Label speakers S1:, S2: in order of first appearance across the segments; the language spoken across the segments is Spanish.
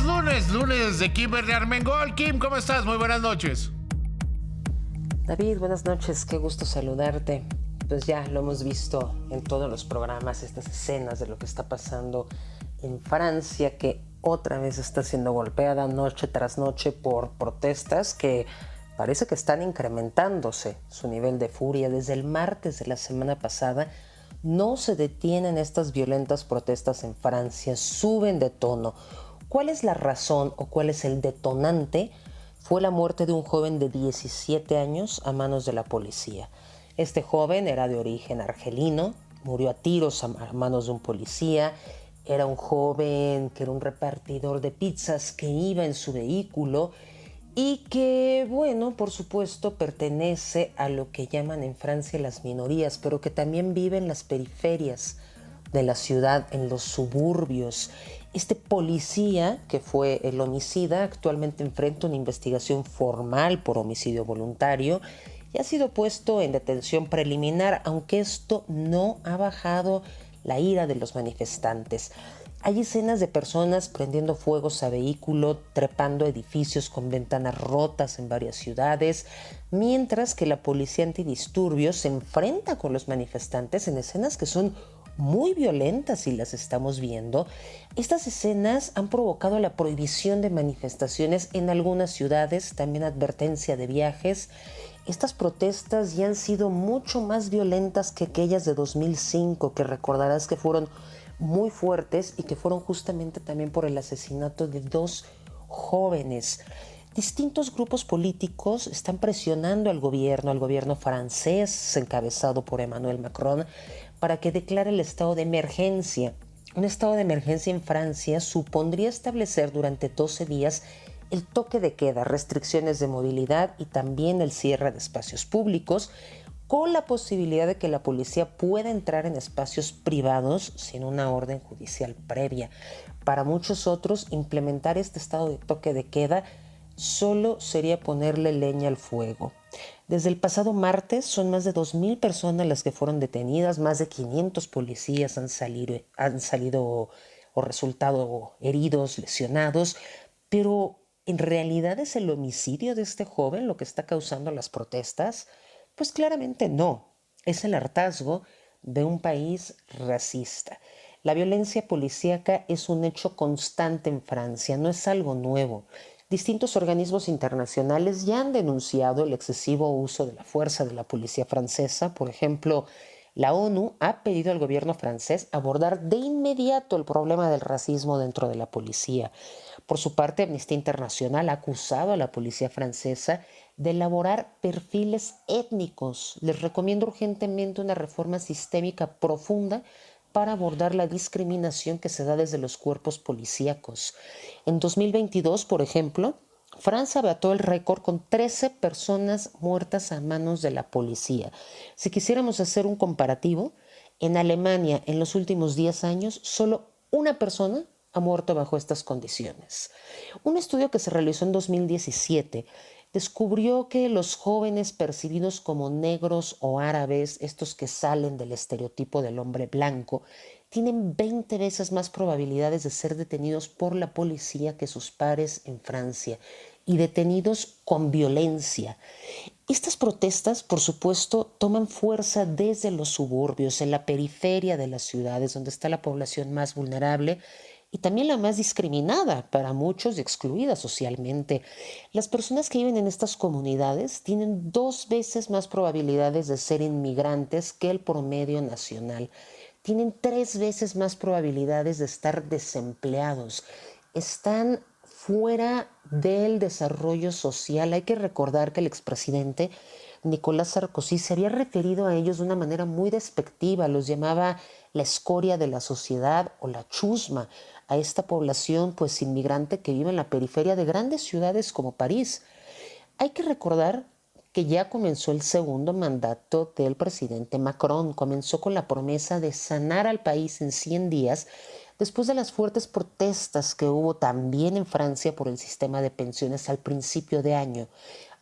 S1: lunes de Kimberly Armengol. Kim, ¿cómo estás? Muy buenas noches.
S2: David, buenas noches, qué gusto saludarte. Pues ya lo hemos visto en todos los programas, estas escenas de lo que está pasando en Francia, que otra vez está siendo golpeada noche tras noche por protestas que parece que están incrementándose su nivel de furia. Desde el martes de la semana pasada no se detienen estas violentas protestas en Francia, suben de tono. ¿Cuál es la razón o cuál es el detonante? Fue la muerte de un joven de 17 años a manos de la policía. Este joven era de origen argelino, murió a tiros a manos de un policía. Era un joven que era un repartidor de pizzas que iba en su vehículo y que, bueno, por supuesto pertenece a lo que llaman en Francia las minorías, pero que también vive en las periferias de la ciudad, en los suburbios. Este policía, que fue el homicida, actualmente enfrenta una investigación formal por homicidio voluntario y ha sido puesto en detención preliminar, aunque esto no ha bajado la ira de los manifestantes. Hay escenas de personas prendiendo fuegos a vehículos, trepando edificios con ventanas rotas en varias ciudades, mientras que la policía antidisturbios se enfrenta con los manifestantes en escenas que son muy violentas y las estamos viendo. Estas escenas han provocado la prohibición de manifestaciones en algunas ciudades, también advertencia de viajes. Estas protestas ya han sido mucho más violentas que aquellas de 2005, que recordarás que fueron muy fuertes y que fueron justamente también por el asesinato de dos jóvenes. Distintos grupos políticos están presionando al gobierno francés, encabezado por Emmanuel Macron, para que declare el estado de emergencia. Un estado de emergencia en Francia supondría establecer durante 12 días el toque de queda, restricciones de movilidad y también el cierre de espacios públicos, con la posibilidad de que la policía pueda entrar en espacios privados sin una orden judicial previa. Para muchos otros, implementar este estado de toque de queda solo sería ponerle leña al fuego. Desde el pasado martes son más de 2,000 personas las que fueron detenidas, más de 500 policías han salido o resultado heridos, lesionados, pero ¿en realidad es el homicidio de este joven lo que está causando las protestas? Pues claramente no, es el hartazgo de un país racista. La violencia policíaca es un hecho constante en Francia, no es algo nuevo. Distintos organismos internacionales ya han denunciado el excesivo uso de la fuerza de la policía francesa. Por ejemplo, la ONU ha pedido al gobierno francés abordar de inmediato el problema del racismo dentro de la policía. Por su parte, Amnistía Internacional ha acusado a la policía francesa de elaborar perfiles étnicos. Les recomiendo urgentemente una reforma sistémica profunda para abordar la discriminación que se da desde los cuerpos policíacos. En 2022, por ejemplo, Francia batió el récord con 13 personas muertas a manos de la policía. Si quisiéramos hacer un comparativo, en Alemania en los últimos 10 años solo una persona ha muerto bajo estas condiciones. Un estudio que se realizó en 2017 descubrió que los jóvenes percibidos como negros o árabes, estos que salen del estereotipo del hombre blanco, tienen 20 veces más probabilidades de ser detenidos por la policía que sus pares en Francia, y detenidos con violencia. Estas protestas, por supuesto, toman fuerza desde los suburbios, en la periferia de las ciudades, donde está la población más vulnerable y también la más discriminada, para muchos y excluida socialmente. Las personas que viven en estas comunidades tienen 2 veces más probabilidades de ser inmigrantes que el promedio nacional. Tienen 3 veces más probabilidades de estar desempleados. Están fuera del desarrollo social. Hay que recordar que el expresidente Nicolás Sarkozy se había referido a ellos de una manera muy despectiva, los llamaba la escoria de la sociedad o la chusma a esta población pues inmigrante que vive en la periferia de grandes ciudades como París. Hay que recordar que ya comenzó el segundo mandato del presidente Macron. Comenzó con la promesa de sanar al país en 100 días después de las fuertes protestas que hubo también en Francia por el sistema de pensiones al principio de año.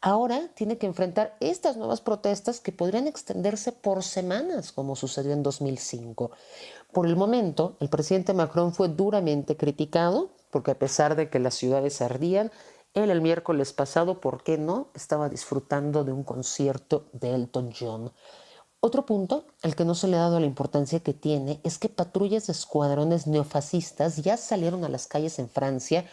S2: Ahora tiene que enfrentar estas nuevas protestas que podrían extenderse por semanas, como sucedió en 2005. Por el momento, el presidente Macron fue duramente criticado porque a pesar de que las ciudades ardían, él el miércoles pasado, ¿por qué no?, estaba disfrutando de un concierto de Elton John. Otro punto al que no se le ha dado la importancia que tiene es que patrullas de escuadrones neofascistas ya salieron a las calles en Francia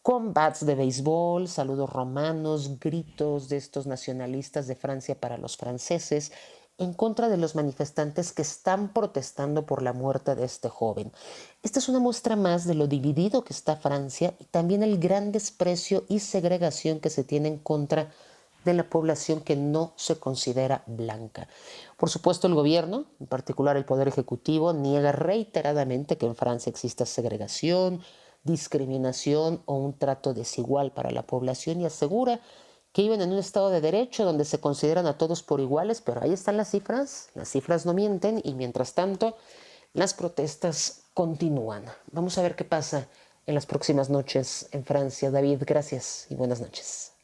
S2: con bats de béisbol, saludos romanos, gritos de estos nacionalistas de Francia para los franceses, en contra de los manifestantes que están protestando por la muerte de este joven. Esta es una muestra más de lo dividido que está Francia y también el gran desprecio y segregación que se tiene en contra de la población que no se considera blanca. Por supuesto, el gobierno, en particular el Poder Ejecutivo, niega reiteradamente que en Francia exista segregación, discriminación o un trato desigual para la población y asegura que viven en un Estado de Derecho donde se consideran a todos por iguales, pero ahí están las cifras no mienten y mientras tanto las protestas continúan. Vamos a ver qué pasa en las próximas noches en Francia. David, gracias y buenas noches.